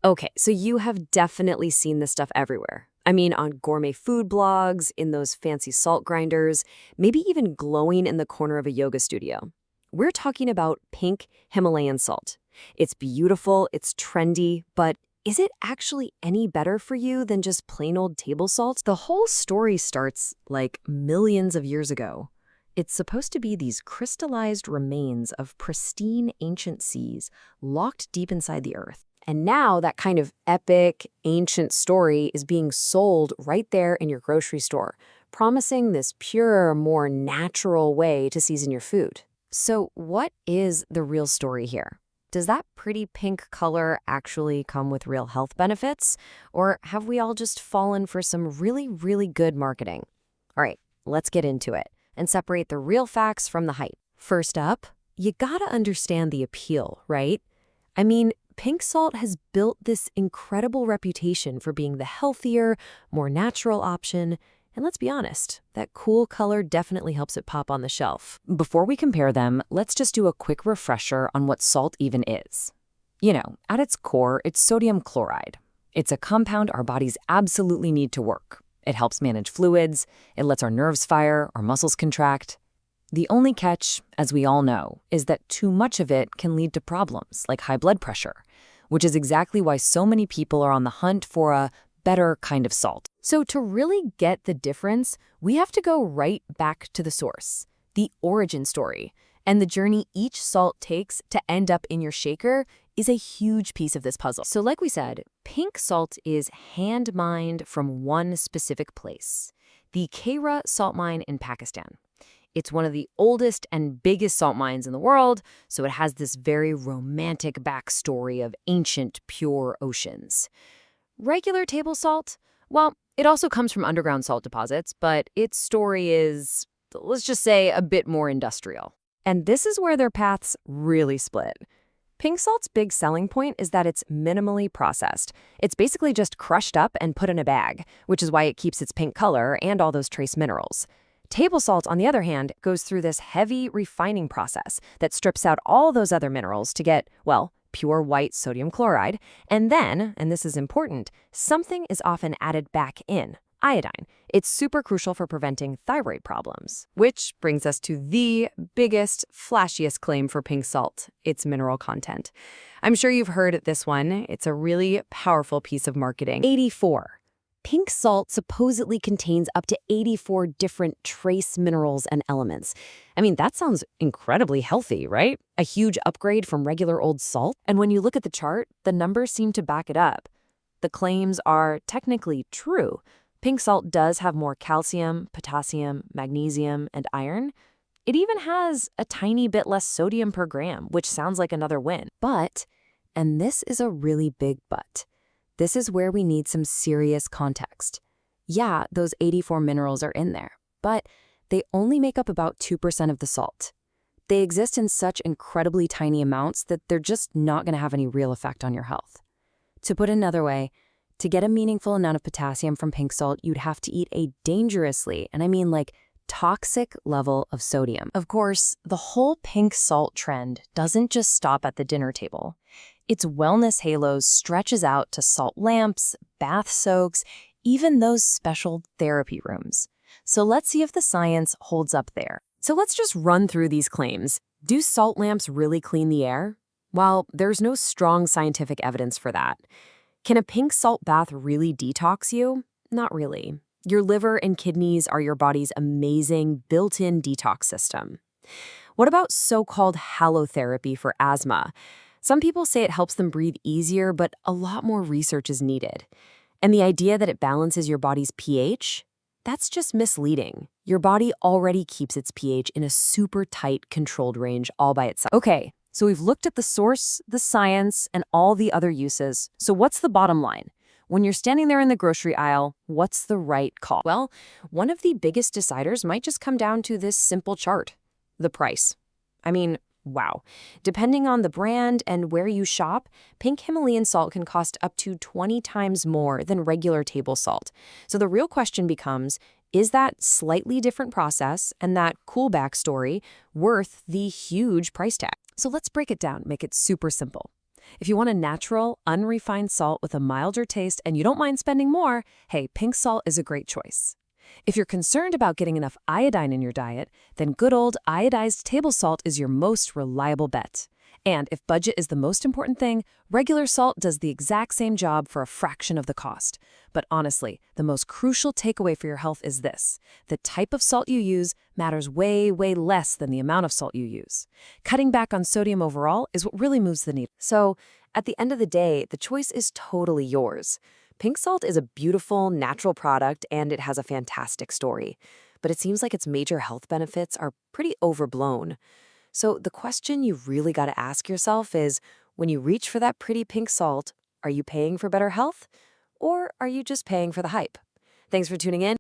Okay, so you have definitely seen this stuff everywhere. I mean, on gourmet food blogs, in those fancy salt grinders, maybe even glowing in the corner of a yoga studio. We're talking about pink Himalayan salt. It's beautiful, it's trendy, but is it actually any better for you than just plain old table salt? The whole story starts like millions of years ago. It's supposed to be these crystallized remains of pristine ancient seas locked deep inside the earth. And now that kind of epic, ancient story is being sold right there in your grocery store, promising this purer, more natural way to season your food. So what is the real story here? Does that pretty pink color actually come with real health benefits? Or have we all just fallen for some really, really good marketing? All right, let's get into it and separate the real facts from the hype. First up, you gotta understand the appeal, right? I mean, pink salt has built this incredible reputation for being the healthier, more natural option. And let's be honest, that cool color definitely helps it pop on the shelf. Before we compare them, let's just do a quick refresher on what salt even is. You know, at its core, it's sodium chloride. It's a compound our bodies absolutely need to work. It helps manage fluids, it lets our nerves fire, our muscles contract. The only catch, as we all know, is that too much of it can lead to problems like high blood pressure, which is exactly why so many people are on the hunt for a better kind of salt. So to really get the difference, we have to go right back to the source, the origin story. And the journey each salt takes to end up in your shaker is a huge piece of this puzzle. So like we said, pink salt is hand-mined from one specific place, the Khaira salt mine in Pakistan. It's one of the oldest and biggest salt mines in the world, so it has this very romantic backstory of ancient, pure oceans. Regular table salt? Well, it also comes from underground salt deposits, but its story is, let's just say, a bit more industrial. And this is where their paths really split. Pink salt's big selling point is that it's minimally processed. It's basically just crushed up and put in a bag, which is why it keeps its pink color and all those trace minerals. Table salt, on the other hand, goes through this heavy refining process that strips out all those other minerals to get, well, pure white sodium chloride. And then, and this is important, something is often added back in, iodine. It's super crucial for preventing thyroid problems. Which brings us to the biggest, flashiest claim for pink salt, its mineral content. I'm sure you've heard this one. It's a really powerful piece of marketing. 84. Pink salt supposedly contains up to 84 different trace minerals and elements. I mean, that sounds incredibly healthy, right? A huge upgrade from regular old salt. And when you look at the chart, the numbers seem to back it up. The claims are technically true. Pink salt does have more calcium, potassium, magnesium, and iron. It even has a tiny bit less sodium per gram, which sounds like another win. But, and this is a really big but, this is where we need some serious context. Yeah, those 84 minerals are in there, but they only make up about 2% of the salt. They exist in such incredibly tiny amounts that they're just not going to have any real effect on your health. To put it another way, to get a meaningful amount of potassium from pink salt, you'd have to eat a dangerously, and I mean like toxic level of sodium. Of course, the whole pink salt trend doesn't just stop at the dinner table. Its wellness halos stretches out to salt lamps, bath soaks, even those special therapy rooms. So let's see if the science holds up there. So let's just run through these claims. Do salt lamps really clean the air? Well, there's no strong scientific evidence for that. Can a pink salt bath really detox you? Not really. Your liver and kidneys are your body's amazing built-in detox system. What about so-called halotherapy for asthma? Some people say it helps them breathe easier, but a lot more research is needed. And the idea that it balances your body's pH? That's just misleading. Your body already keeps its pH in a super tight, controlled range all by itself. Okay, so we've looked at the source, the science, and all the other uses. So what's the bottom line? When you're standing there in the grocery aisle, what's the right call? Well, one of the biggest deciders might just come down to this simple chart: the price. I mean, wow. Depending on the brand and where you shop, pink Himalayan salt can cost up to 20 times more than regular table salt. So the real question becomes, is that slightly different process and that cool backstory worth the huge price tag? So let's break it down, make it super simple. If you want a natural, unrefined salt with a milder taste and you don't mind spending more, hey, pink salt is a great choice. If you're concerned about getting enough iodine in your diet, then good old iodized table salt is your most reliable bet. And if budget is the most important thing, regular salt does the exact same job for a fraction of the cost. But honestly, the most crucial takeaway for your health is this: the type of salt you use matters way, way less than the amount of salt you use. Cutting back on sodium overall is what really moves the needle. So, at the end of the day, the choice is totally yours. Pink salt is a beautiful, natural product, and it has a fantastic story. But it seems like its major health benefits are pretty overblown. So the question you really got to ask yourself is, when you reach for that pretty pink salt, are you paying for better health? Or are you just paying for the hype? Thanks for tuning in.